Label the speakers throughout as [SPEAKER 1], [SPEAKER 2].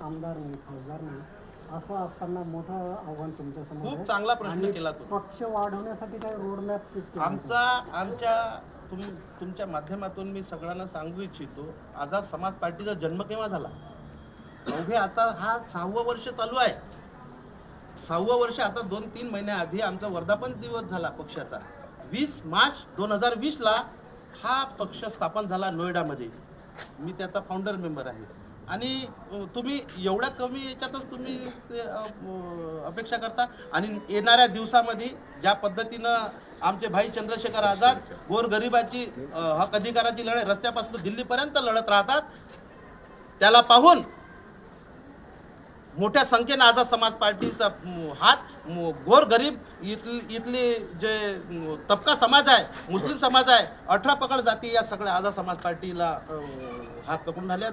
[SPEAKER 1] आमदार नाही, खासदार नाही, असं असताना मोठं आव्हान तुमच्यासमोर
[SPEAKER 2] खूप
[SPEAKER 1] आहे.
[SPEAKER 2] चांगला प्रश्न
[SPEAKER 1] आणि
[SPEAKER 2] केला तुम्ही.
[SPEAKER 1] पक्ष वाढवण्यासाठी काही रोडमॅप
[SPEAKER 2] तुमच्या माध्यमातून मी सगळ्यांना सांगू इच्छितो, आझाद समाज पार्टीचा जन्म केव्हा झाला? अवघे आता हा 6वं वर्ष चालू आहे. 6वं वर्ष आता 2-3 महिन्याआधी आमचा वर्धापन दिवस झाला पक्षाचा. 20 मार्च 2020ला हा पक्ष स्थापन झाला नोएडामध्ये. मी त्याचा फाउंडर मेंबर आहे. आणि तुम्ही एवढ्या कमी याच्यातच तुम्ही अपेक्षा करता. आणि येणाऱ्या दिवसामध्ये ज्या पद्धतीनं आमचे भाई चंद्रशेखर आझाद गोरगरिबाची हक अधिकाराची लढाई रस्त्यापासून दिल्लीपर्यंत लढत राहतात, त्याला पाहून मोठ्या संख्येने आझाद समाज पार्टीचा हात गोरगरीब इथली जे तबका समाज आहे, मुस्लिम समाज आहे, 18 पकड जाती, या सगळ्या आझाद समाज पार्टीला हात पकडून राहिल्या,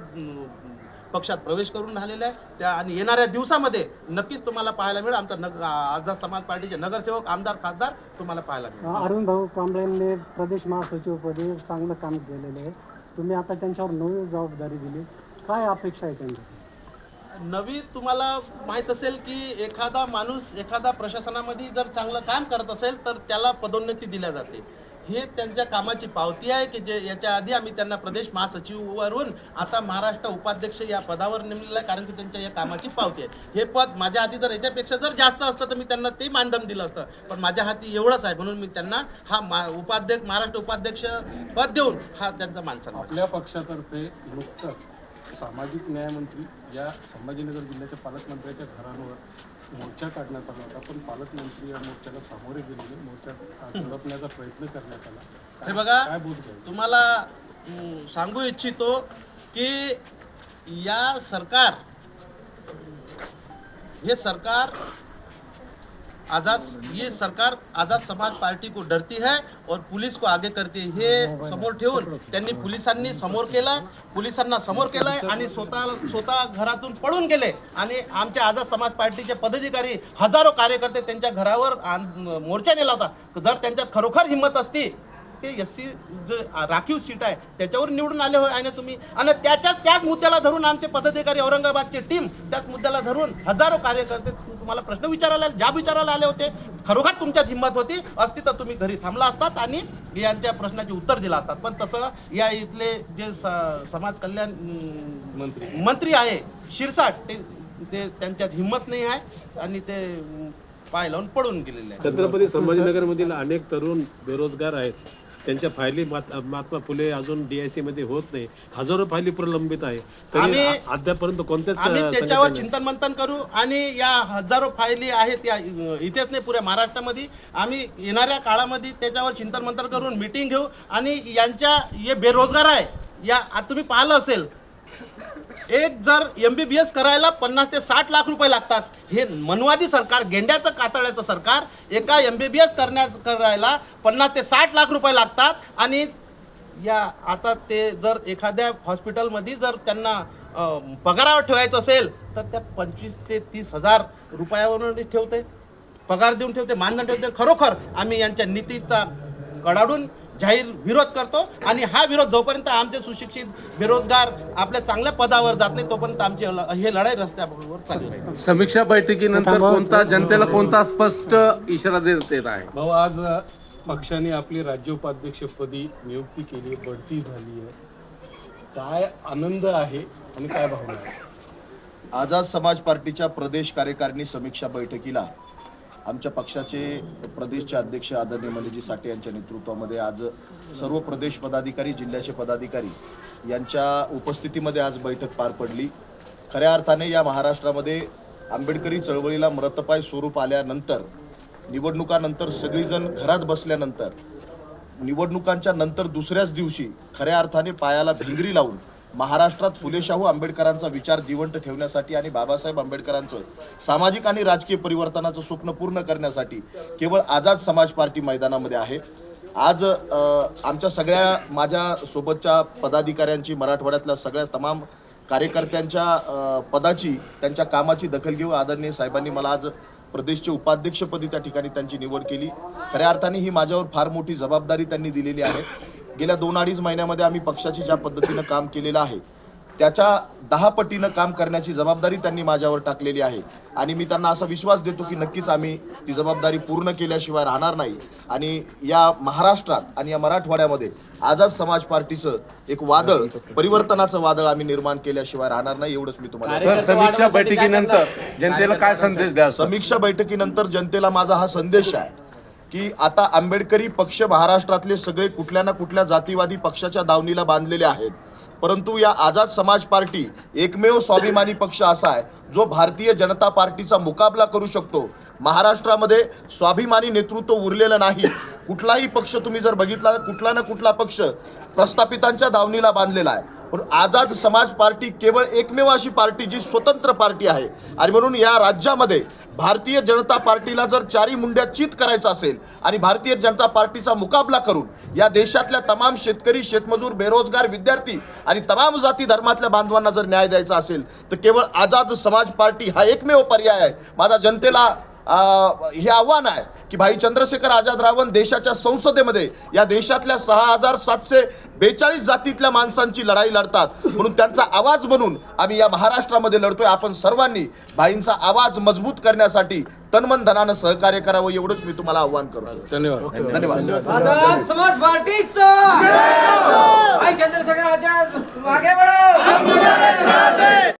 [SPEAKER 2] पक्षात प्रवेश करून राहिलेला आहे. त्या आणि येणाऱ्या दिवसामध्ये नक्कीच तुम्हाला पाहायला मिळेल आमचा आझाद समाज पार्टीचे नगरसेवक, आमदार, खासदार तुम्हाला पाहायला मिळेल.
[SPEAKER 1] अरुण भाऊ कांबळेंनी प्रदेश महासचिवपदी चांगलं काम केलेलं आहे. तुम्ही आता त्यांच्यावर नवी जबाबदारी दिली, काय अपेक्षा आहे त्यांची?
[SPEAKER 2] नवी तुम्हाला माहीत असेल की एखादा माणूस एखादा प्रशासनामध्ये जर चांगलं काम करत असेल तर त्याला पदोन्नती दिल्या जाते. हे त्यांच्या कामाची पावती आहे की जे याच्या आधी आम्ही त्यांना प्रदेश महासचिववरून आता महाराष्ट्र उपाध्यक्ष या पदावर नेमलेलं आहे, कारण की त्यांच्या या कामाची पावती आहे. हे पद माझ्या हाती जर याच्यापेक्षा जर जास्त असतं तर मी त्यांना ते मानधन दिलं असतं, पण माझ्या हाती एवढंच आहे म्हणून मी त्यांना हा महाराष्ट्र उपाध्यक्ष पद देऊन हा त्यांचा मानसन्मान.
[SPEAKER 3] आपल्या पक्षातर्फे नुकतंच सामाजिक न्यायमंत्री या संभाजीनगर जिल्ह्याच्या पालकमंत्र्याच्या घरावर मोर्चा काढण्यात आला होता, पण पालकमंत्री या मोर्चाला सामोरे गेलेले, मोर्चा झडपण्याचा प्रयत्न करण्यात आला.
[SPEAKER 2] हे बघा,
[SPEAKER 3] काय बोध घ्यायचं?
[SPEAKER 2] तुम्हाला सांगू इच्छितो की ये सरकार आझाद समाज पार्टी को डरती है और पुलिस को आगे करते है. हे समोर ठेवून त्यांनी पोलिसांना समोर केलंय आणि स्वतः घरातून पळून गेले. आणि आमच्या आझाद समाज पार्टीचे पदाधिकारी हजारो कार्यकर्ते त्यांच्या घरावर मोर्चा नेला होता. जर त्यांच्यात खरोखर हिंमत असती ते SC जे राखीव सीट आहे त्याच्यावर निवडून आले होय आहे ना तुम्ही. आणि त्याच मुद्द्याला धरून आमचे पदाधिकारी औरंगाबादची टीम त्याच मुद्द्याला धरून हजारो कार्यकर्ते तुम्हाला प्रश्न विचारायला आले होते. खरोखर तुमच्यात हिंमत होती असती तर तुम्ही घरी थांबला असतात आणि यांच्या प्रश्नाचे उत्तर दिला असतात. पण तसं या इथले जे समाज कल्याण मंत्री आहे शिरसाट ते त्यांच्यात हिंमत नाही आहे आणि ते पाय लावून पडून गेलेले आहे.
[SPEAKER 4] छत्रपती संभाजीनगरमधील अनेक तरुण बेरोजगार आहेत. त्यांच्या फायली महात्मा फुले अजून DIC मध्ये होत नाही. हजारो फायली प्रलंबित आहे. तरी अद्यापर्यंत कोणत्याच
[SPEAKER 2] आम्ही त्याच्यावर चिंतन मंथन करू आणि या हजारो फायली आहेत या इथेच नाही पुऱ्या महाराष्ट्रामध्ये आम्ही येणाऱ्या काळामध्ये त्याच्यावर चिंतन मंथन करून मीटिंग घेऊ. आणि यांच्या जे बेरोजगार आहे या तुम्ही पाहिलं असेल, एक जर MBBS करायला 50 ते 60 लाख रुपये लागतात. हे मनवादी सरकार, गेंड्याचं कातळ्याचं सरकार, एका MBBS करायला 50 ते 60 लाख रुपये लागतात. आणि या आता ते जर एखाद्या हॉस्पिटलमध्ये जर त्यांना पगारावर ठेवायचं असेल तर त्या 25 ते 30 हजार रुपयावरून ठेवते, पगार देऊन ठेवते, मानधन ठेवते. खरोखर आम्ही यांच्या नीतीचा कडाडून जाहीर विरोध करतो. आणि हा विरोध जोपर्यंत आमचे सुशिक्षित बेरोजगार आपल्या चांगल्या पदावर जात नाही तोपर्यंत आमची हे लढाई रस्त्यावर चालू राहील.
[SPEAKER 5] समीक्षा बैठकीनंतर जनतेला कोणता स्पष्ट इशारा देत आहे?
[SPEAKER 3] भाऊ, आज पक्षाने आपली राज्य उपाध्यक्षपदी नियुक्ती केली, बढती झाली आहे, काय आनंद आहे आणि काय भावना आहे?
[SPEAKER 6] आझाद समाज पार्टीच्या प्रदेश कार्यकारिणी समीक्षा बैठकीला आमच्या पक्षाचे प्रदेशचे अध्यक्ष आदरणीय मनोजी साठे यांच्या नेतृत्वामध्ये आज सर्व प्रदेश पदाधिकारी, जिल्ह्याचे पदाधिकारी यांच्या उपस्थितीमध्ये आज बैठक पार पडली. खऱ्या अर्थाने या महाराष्ट्रामध्ये आंबेडकरी चळवळीला मृतपाय स्वरूप आल्यानंतर, निवडणुकानंतर सगळीजण घरात बसल्यानंतर, निवडणुकांच्या नंतर दुसऱ्याच दिवशी खऱ्या अर्थाने पायाला भिंगरी लावून महाराष्ट्रात फुले शाहू आंबेडकरांचा विचार जिवंत ठेवण्यासाठी आणि बाबासाहेब आंबेडकरांचं सामाजिक आणि राजकीय परिवर्तनाचं स्वप्न पूर्ण करण्यासाठी केवळ आझाद समाज पार्टी मैदानामध्ये आहे. आज आमच्या सगळ्या माझ्या सोबतच्या पदाधिकाऱ्यांची, मराठवाड्यातल्या सगळ्या तमाम कार्यकर्त्यांच्या पदाची, त्यांच्या कामाची दखल घेऊन आदरणीय साहेबांनी मला आज प्रदेशचे उपाध्यक्षपदी त्या ठिकाणी त्यांची निवड केली. खऱ्या अर्थाने ही माझ्यावर फार मोठी जबाबदारी त्यांनी दिलेली आहे. गेल्या 2-2.5 महिन्यामध्ये आम्ही पक्षाची ज्या पद्धतीनं काम केलेलं आहे त्याच्या 10 पटीनं काम करण्याची जबाबदारी त्यांनी माझ्यावर टाकलेली आहे आणि मी त्यांना असा विश्वास देतो की नक्कीच आम्ही ती जबाबदारी पूर्ण केल्याशिवाय राहणार नाही आणि या महाराष्ट्रात आणि या मराठवाड्यामध्ये आझाद समाज पार्टीचं एक वादळ, परिवर्तनाचं वादळ आम्ही निर्माण केल्याशिवाय राहणार नाही, एवढंच मी तुम्हाला
[SPEAKER 5] सर, समीक्षा बैठकीनंतर जनतेला काय संदेश द्याल सर?
[SPEAKER 6] समीक्षा बैठकीनंतर जनतेला माझा हा संदेश आहे की आता आंबेडकरी पक्ष महाराष्ट्रातले सगळे कुठल्या ना कुठल्या जातीवादी पक्षाच्या दावणीला बांधलेले आहेत, परंतु या आझाद समाज पार्टी एकमेव स्वाभिमानी पक्ष असा आहे जो भारतीय जनता पार्टीचा मुकाबला करू शकतो. महाराष्ट्रामध्ये स्वाभिमानी नेतृत्व उरलेलं नाही. कुठलाही पक्ष तुम्ही जर बघितला, कुठला ना कुठला पक्ष प्रस्थापितांच्या दावणीला बांधलेला आहे, पण आझाद समाज पार्टी केवळ एकमेव अशी पार्टी जी स्वतंत्र पार्टी आहे आणि म्हणून या राज्यामध्ये भारतीय जनता पार्टीला जर चारी मुंड्या चित करायचं असेल आणि भारतीय जनता पार्टीचा मुकाबला करून या देशातल्या तमाम शेतकरी, शेतमजूर, बेरोजगार, विद्यार्थी आणि तमाम जाती धर्मातल्या बांधवांना जर न्याय द्यायचा असेल तर केवळ आझाद समाज पार्टी हा एकमेव पर्याय आहे. माझा जनतेला हे आव्हान आहे की भाई चंद्रशेखर आझाद रावण देशाच्या संसदेमध्ये या देशातल्या 6742 जातीतल्या माणसांची लढाई लढतात, म्हणून त्यांचा आवाज म्हणून आम्ही या महाराष्ट्रामध्ये लढतोय. आपण सर्वांनी भाईंचा आवाज मजबूत करण्यासाठी तनमन धनानं सहकार्य करावं, एवढंच मी तुम्हाला आव्हान करतो. धन्यवाद.
[SPEAKER 7] आझाद समाज पार्टीचा भाई चंद्रशेखर आझाद मागे बढो.